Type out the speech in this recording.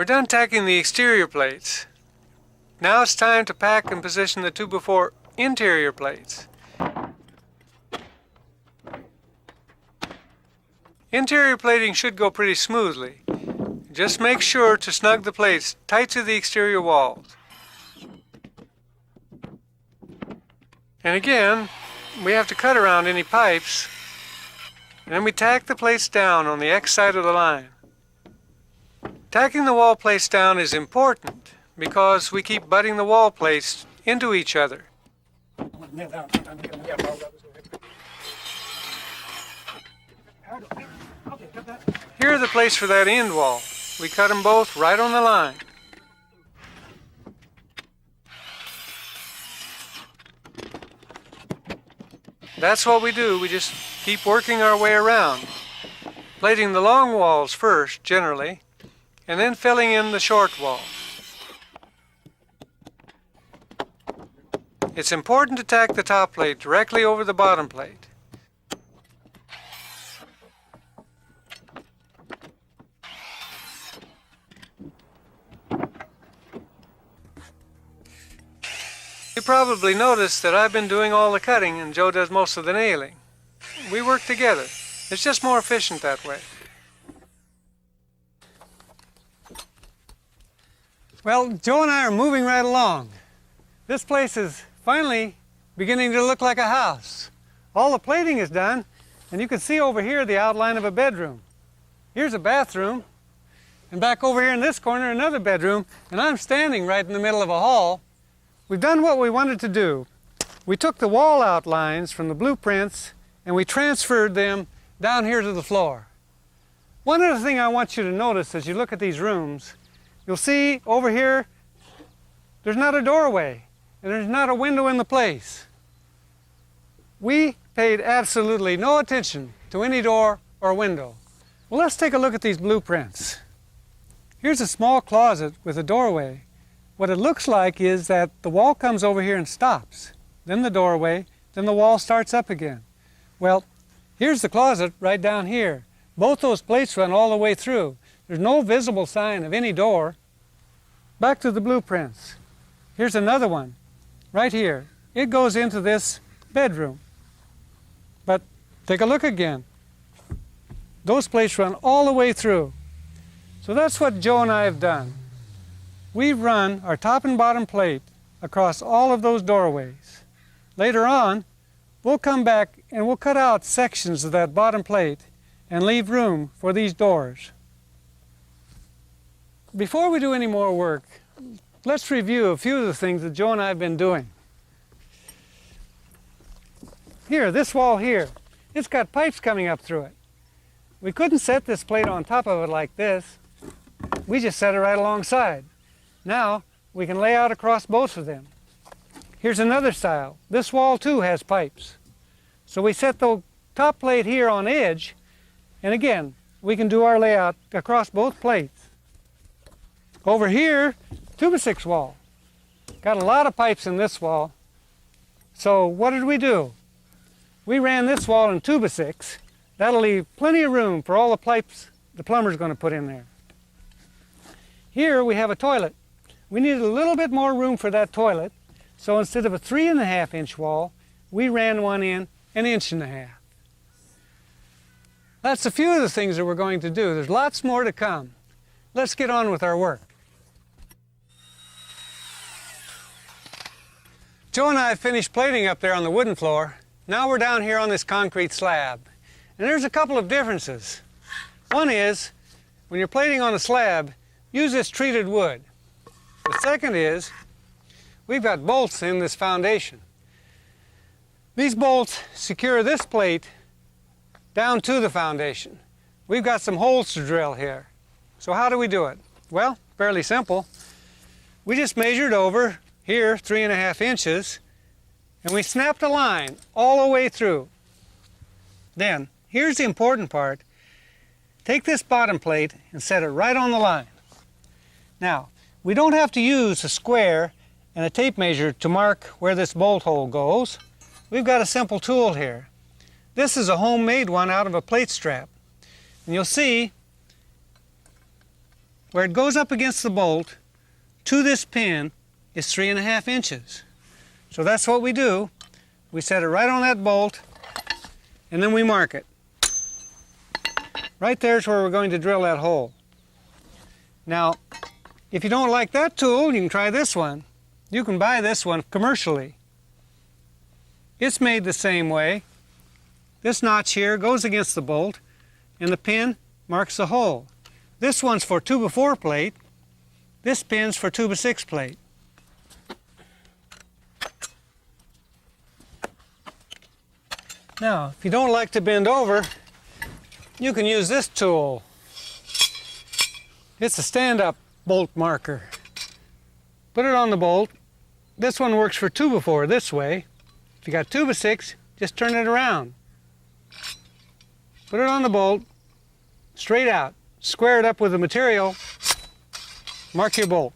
We're done tacking the exterior plates. Now it's time to pack and position the 2x4 interior plates. Interior plating should go pretty smoothly. Just make sure to snug the plates tight to the exterior walls. And again, we have to cut around any pipes, and then we tack the plates down on the X side of the line. Tacking the wall plates down is important because we keep butting the wall plates into each other. Here are the plates for that end wall. We cut them both right on the line. That's what we do. We just keep working our way around, plating the long walls first, generally, and then filling in the short walls. It's important to tack the top plate directly over the bottom plate. You probably noticed that I've been doing all the cutting and Joe does most of the nailing. We work together. It's just more efficient that way. Well, Joe and I are moving right along. This place is finally beginning to look like a house. All the plating is done, and you can see over here the outline of a bedroom. Here's a bathroom, and back over here in this corner another bedroom, and I'm standing right in the middle of a hall. We've done what we wanted to do. We took the wall outlines from the blueprints and we transferred them down here to the floor. One other thing I want you to notice as you look at these rooms, you'll see over here there's not a doorway and there's not a window in the place. We paid absolutely no attention to any door or window. Well, let's take a look at these blueprints. Here's a small closet with a doorway. What it looks like is that the wall comes over here and stops, then the doorway, then the wall starts up again. Well, here's the closet right down here. Both those plates run all the way through. There's no visible sign of any door. Back to the blueprints. Here's another one, right here. It goes into this bedroom. But take a look again. Those plates run all the way through. So that's what Joe and I have done. We've run our top and bottom plate across all of those doorways. Later on, we'll come back and we'll cut out sections of that bottom plate and leave room for these doors. Before we do any more work, let's review a few of the things that Joe and I have been doing. Here, this wall here, it's got pipes coming up through it. We couldn't set this plate on top of it like this. We just set it right alongside. Now, we can lay out across both of them. Here's another style. This wall too has pipes. So we set the top plate here on edge, and again, we can do our layout across both plates. Over here, 2x6 wall. Got a lot of pipes in this wall. So what did we do? We ran this wall in 2x6. That'll leave plenty of room for all the pipes the plumber's going to put in there. Here we have a toilet. We needed a little bit more room for that toilet, so instead of a 3.5 inch wall, we ran one in 1.5 inches. That's a few of the things that we're going to do. There's lots more to come. Let's get on with our work. Joe and I have finished plating up there on the wooden floor. Now we're down here on this concrete slab. And there's a couple of differences. One is, when you're plating on a slab, use this treated wood. The second is, we've got bolts in this foundation. These bolts secure this plate down to the foundation. We've got some holes to drill here. So how do we do it? Well, fairly simple. We just measured over here 3.5 inches, and we snapped a line all the way through. Then, here's the important part. Take this bottom plate and set it right on the line. Now, we don't have to use a square and a tape measure to mark where this bolt hole goes. We've got a simple tool here. This is a homemade one out of a plate strap. And you'll see where it goes up against the bolt to this pin is 3.5 inches. So that's what we do. We set it right on that bolt, and then we mark it. Right there's where we're going to drill that hole. Now, if you don't like that tool, you can try this one. You can buy this one commercially. It's made the same way. This notch here goes against the bolt, and the pin marks the hole. This one's for 2x4 plate. This pin's for 2x6 plate. Now, if you don't like to bend over, you can use this tool. It's a stand-up bolt marker. Put it on the bolt. This one works for 2x4 this way. If you got 2x6, just turn it around. Put it on the bolt, straight out. Square it up with the material. Mark your bolt.